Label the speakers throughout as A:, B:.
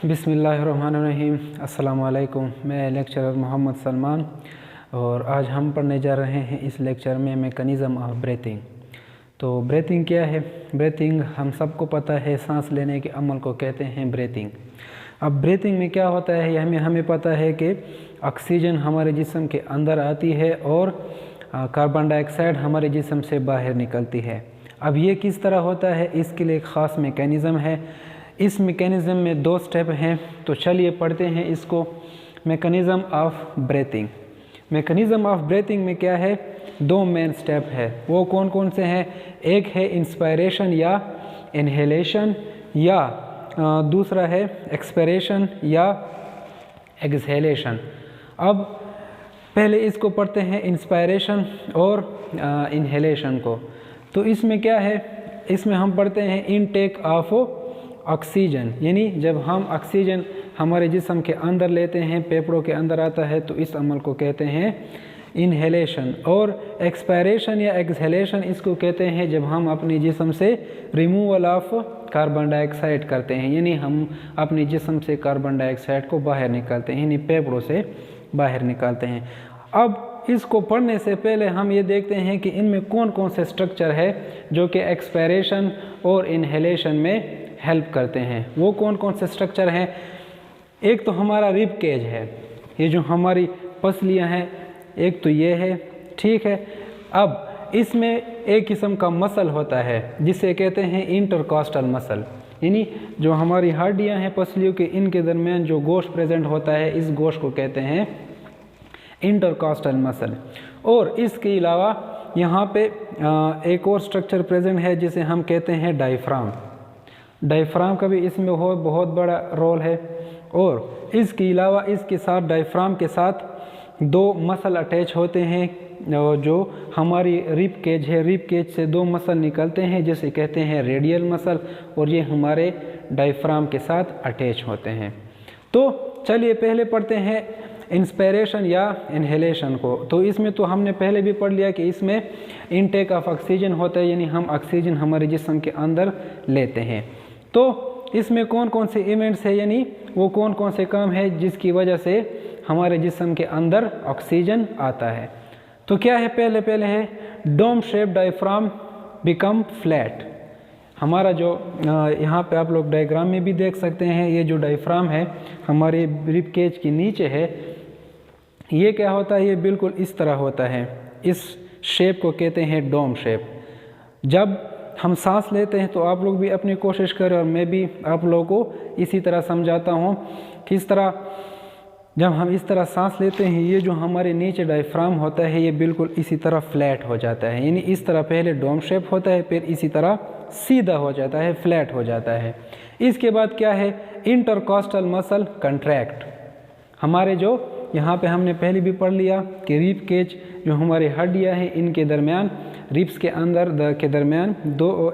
A: बिस्मिल्लाहिर्रहमानिर्रहीम। अस्सलाम वालेकुम। मैं लेक्चरर मोहम्मद सलमान और आज हम पढ़ने जा रहे हैं इस लेक्चर में मैकेनिज़्म ऑफ ब्रीथिंग। तो ब्रीथिंग क्या है? ब्रीथिंग हम सबको पता है, सांस लेने के अमल को कहते हैं ब्रीथिंग। अब ब्रीथिंग में क्या होता है हमें पता है कि ऑक्सीजन हमारे जिस्म के अंदर आती है और कार्बन डाइऑक्साइड हमारे जिस्म से बाहर निकलती है। अब ये किस तरह होता है, इसके लिए एक ख़ास मैकेनिज़्म है। इस मैकेनिज़्म में 2 स्टेप हैं, तो चलिए पढ़ते हैं इसको। Mechanism of breathing. Mechanism of breathing में क्या है, 2 मेन स्टेप है। वो कौन कौन से हैं? एक है इंस्पायरेशन या इनहेलेशन, या दूसरा है एक्सपायरेशन या एक्सहेलेशन। अब पहले इसको पढ़ते हैं, इंस्पायरेशन और इनहेलेशन को। तो इसमें क्या है, इसमें हम पढ़ते हैं इनटेक ऑफ ऑक्सीजन, यानी जब हम ऑक्सीजन हमारे जिस्म के अंदर लेते हैं, फेफड़ों के अंदर आता है, तो इस अमल को कहते हैं इनहेलेशन। और एक्सपायरेशन या एक्सहेलेशन इसको कहते हैं जब हम अपने जिस्म से रिमूवल ऑफ कार्बन डाइऑक्साइड करते हैं, यानी हम अपने जिस्म से कार्बन डाइऑक्साइड को बाहर निकालते हैं, यानी फेफड़ों से बाहर निकालते हैं। अब इसको पढ़ने से पहले हम ये देखते हैं कि इनमें कौन कौन से स्ट्रक्चर है जो कि एक्सपायरेशन और इनहेलेशन में हेल्प करते हैं। वो कौन कौन से स्ट्रक्चर हैं? एक तो हमारा रिब केज है, ये जो हमारी पसलियां हैं, एक तो ये है, ठीक है। अब इसमें एक किस्म का मसल होता है जिसे कहते हैं इंटरकॉस्टल मसल, यानी जो हमारी हड्डियां हैं पसलियों के, इनके दरमियान जो गोश्त प्रेजेंट होता है, इस गोश्त को कहते हैं इंटरकॉस्टल मसल। और इसके अलावा यहाँ पे एक और स्ट्रक्चर प्रेजेंट है जिसे हम कहते हैं डायफ्राम। डायफ्राम का भी इसमें बहुत बड़ा रोल है। और इसके अलावा इसके साथ डायफ्राम के साथ 2 मसल अटैच होते हैं जो हमारी रिब केज है। रिब केज से 2 मसल निकलते हैं जिसे कहते हैं रेडियल मसल, और ये हमारे डायफ्राम के साथ अटैच होते हैं। तो चलिए पहले पढ़ते हैं इंस्पायरेशन या इनहेलेशन को। तो इसमें तो हमने पहले भी पढ़ लिया कि इसमें इनटेक ऑफ ऑक्सीजन होता है, यानी हम ऑक्सीजन हमारे जिस्म के अंदर लेते हैं। तो इसमें कौन कौन से इवेंट्स है, यानी वो कौन कौन से काम है जिसकी वजह से हमारे जिस्म के अंदर ऑक्सीजन आता है। तो क्या है, पहले है dome shape diaphragm become flat. हमारा जो यहाँ पे आप लोग डायग्राम में भी देख सकते हैं, ये जो डायफ्राम है हमारे रिब केज के नीचे है, ये क्या होता है, ये बिल्कुल इस तरह होता है। इस शेप को कहते हैं डोम शेप। जब हम सांस लेते हैं तो आप लोग भी अपनी कोशिश करें और मैं भी आप लोगों को इसी तरह समझाता हूँ कि इस तरह जब हम इस तरह सांस लेते हैं, ये जो हमारे नीचे डायफ्राम होता है ये बिल्कुल इसी तरह फ्लैट हो जाता है, यानी इस तरह पहले डोम शेप होता है, फिर इसी तरह सीधा हो जाता है, फ्लैट हो जाता है। इसके बाद क्या है, इंटरकॉस्टल मसल कंट्रैक्ट। हमारे जो यहाँ पे हमने पहले भी पढ़ लिया कि रिब केज जो हमारी हड्डियाँ हैं, इनके दरमियान, रिब्स के अंदर के दरमियान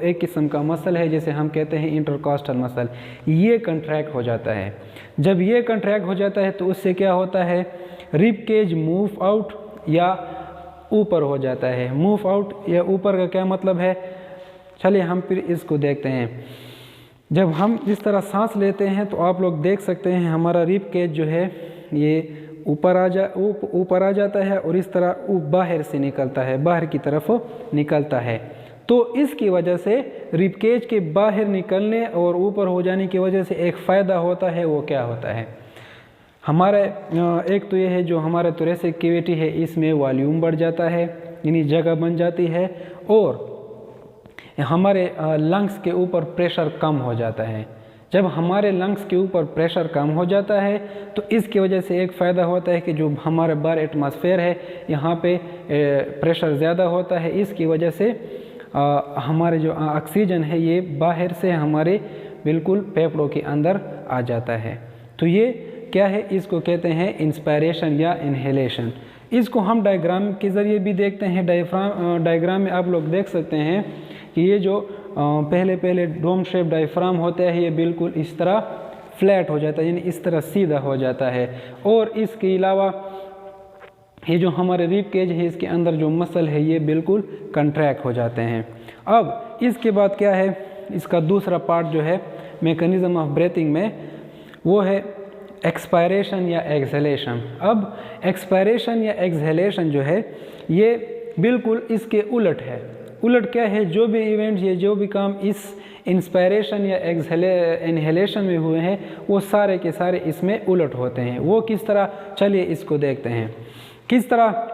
A: एक किस्म का मसल है जिसे हम कहते हैं इंटरकॉस्टल मसल। ये कंट्रैक्ट हो जाता है। जब ये कंट्रैक्ट हो जाता है तो उससे क्या होता है, रिब केज मूव आउट या ऊपर हो जाता है। मूव आउट या ऊपर का क्या मतलब है, चलिए हम फिर इसको देखते हैं। जब हम इस तरह सांस लेते हैं तो आप लोग देख सकते हैं हमारा रिब केज जो है ये ऊपर आ जाता है और इस तरह बाहर से निकलता है, बाहर की तरफ निकलता है। तो इसकी वजह से रिब केज के बाहर निकलने और ऊपर हो जाने की वजह से एक फ़ायदा होता है। वो क्या होता है, हमारे एक तो ये है जो हमारा थोरेसिक कैविटी है, इसमें वॉल्यूम बढ़ जाता है, यानी जगह बन जाती है, और हमारे लंग्स के ऊपर प्रेशर कम हो जाता है। जब हमारे लंग्स के ऊपर प्रेशर कम हो जाता है तो इसकी वजह से एक फ़ायदा होता है कि जो हमारे बाहर एटमॉस्फेयर है यहाँ पे प्रेशर ज़्यादा होता है, इसकी वजह से हमारे जो ऑक्सीजन है ये बाहर से हमारे बिल्कुल फेफड़ों के अंदर आ जाता है। तो ये क्या है, इसको कहते हैं इंस्पायरेशन या इनहेलेशन। इसको हम डायग्राम के ज़रिए भी देखते हैं। डायग्राम में आप लोग देख सकते हैं कि ये जो पहले डोम शेप डायफ्राम होता है ये बिल्कुल इस तरह फ्लैट हो जाता है, यानी इस तरह सीधा हो जाता है। और इसके अलावा ये जो हमारे रिब केज है इसके अंदर जो मसल है ये बिल्कुल कंट्रैक्ट हो जाते हैं। अब इसके बाद क्या है, इसका दूसरा पार्ट जो है मैकेनिज्म ऑफ ब्रीथिंग में, वो है एक्सपायरेशन या एक्सहेलेशन। अब एक्सपायरेशन या एक्सहेलेशन जो है ये बिल्कुल इसके उलट है। उलट क्या है, जो भी इवेंट, ये जो भी काम इस इंस्पायरेशन या इनहेलेशन में हुए हैं वो सारे के सारे इसमें उलट होते हैं। वो किस तरह, चलिए इसको देखते हैं किस तरह।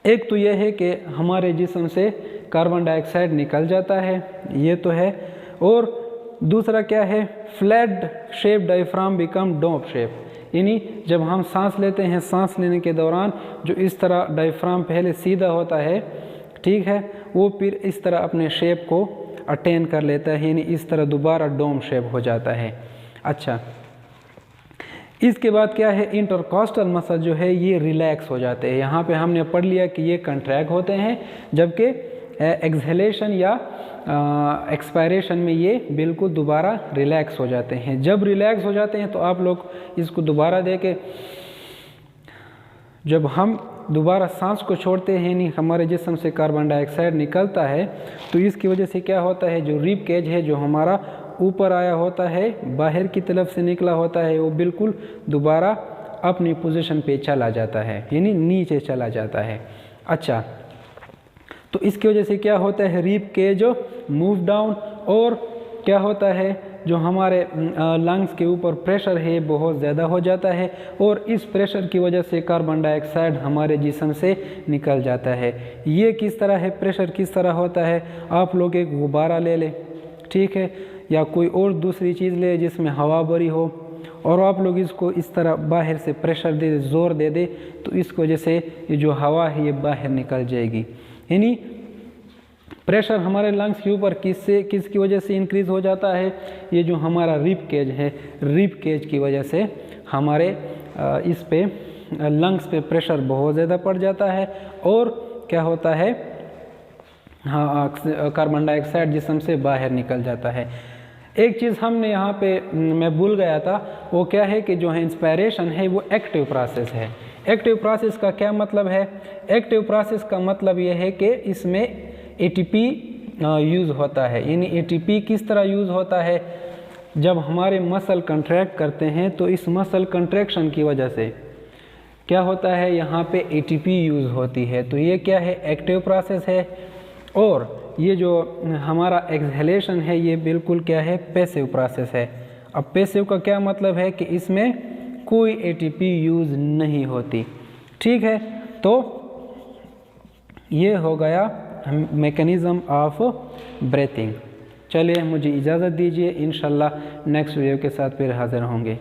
A: एक तो यह है कि हमारे जिस्म से कार्बन डाइऑक्साइड निकल जाता है, ये तो है। और दूसरा क्या है, flat shape diaphragm become dome shape, यानी जब हम सांस लेते हैं, सांस लेने के दौरान जो इस तरह डायफ्राम पहले सीधा होता है, ठीक है, वो फिर इस तरह अपने शेप को अटेन कर लेता है, यानी इस तरह दोबारा डोम शेप हो जाता है। अच्छा, इसके बाद क्या है, इंटरकॉस्टल मसल जो है ये रिलैक्स हो जाते हैं। यहाँ पे हमने पढ़ लिया कि ये कंट्रैक्ट होते हैं, जबकि एक्सहेलेशन या एक्सपायरेशन में ये बिल्कुल दोबारा रिलैक्स हो जाते हैं। जब रिलैक्स हो जाते हैं तो आप लोग इसको दोबारा देखें, जब हम दोबारा सांस को छोड़ते हैं, यानी हमारे जिस्म से कार्बन डाइऑक्साइड निकलता है, तो इसकी वजह से क्या होता है, जो रिब केज है जो हमारा ऊपर आया होता है, बाहर की तरफ से निकला होता है, वो बिल्कुल दोबारा अपनी पोजीशन पे चला जाता है, यानी नीचे चला जाता है। अच्छा, तो इसकी वजह से क्या होता है, रिब केज मूव डाउन, और क्या होता है, जो हमारे लंग्स के ऊपर प्रेशर है बहुत ज़्यादा हो जाता है, और इस प्रेशर की वजह से कार्बन डाइऑक्साइड हमारे जिस्म से निकल जाता है। ये किस तरह है, प्रेशर किस तरह होता है, आप लोग एक गुब्बारा ले लें, ठीक है, या कोई और दूसरी चीज़ ले जिसमें हवा भरी हो, और आप लोग इसको इस तरह बाहर से प्रेशर दे, ज़ोर दे दे, तो इस वजह से ये जो हवा है ये बाहर निकल जाएगी। यानी प्रेशर हमारे लंग्स के ऊपर किसकी वजह से इंक्रीज़ हो जाता है, ये जो हमारा रिब केज है, रिब केज की वजह से हमारे इस पे लंग्स पे प्रेशर बहुत ज़्यादा पड़ जाता है, और क्या होता है, हाँ, कार्बन डाइऑक्साइड जिस्म से बाहर निकल जाता है। एक चीज़ हमने यहाँ पे मैं भूल गया था, वो क्या है कि जो है इंस्पायरेशन है वो एक्टिव प्रोसेस है। एक्टिव प्रोसेस का क्या मतलब है, एक्टिव प्रोसेस का मतलब ये है कि इसमें एटीपी यूज़ होता है। यानी एटीपी किस तरह यूज़ होता है, जब हमारे मसल कंट्रैक्ट करते हैं तो इस मसल कंट्रैक्शन की वजह से क्या होता है, यहाँ पे एटीपी यूज़ होती है, तो ये क्या है, एक्टिव प्रोसेस है। और ये जो हमारा एक्सहेलेशन है ये बिल्कुल क्या है, पैसिव प्रोसेस है। अब पैसिव का क्या मतलब है कि इसमें कोई एटीपी यूज़ नहीं होती, ठीक है। तो ये हो गया मैकेनिज़्म ऑफ ब्रीथिंग। चलिए मुझे इजाज़त दीजिए, इंशाल्लाह नेक्स्ट वीडियो के साथ फिर हाज़िर होंगे।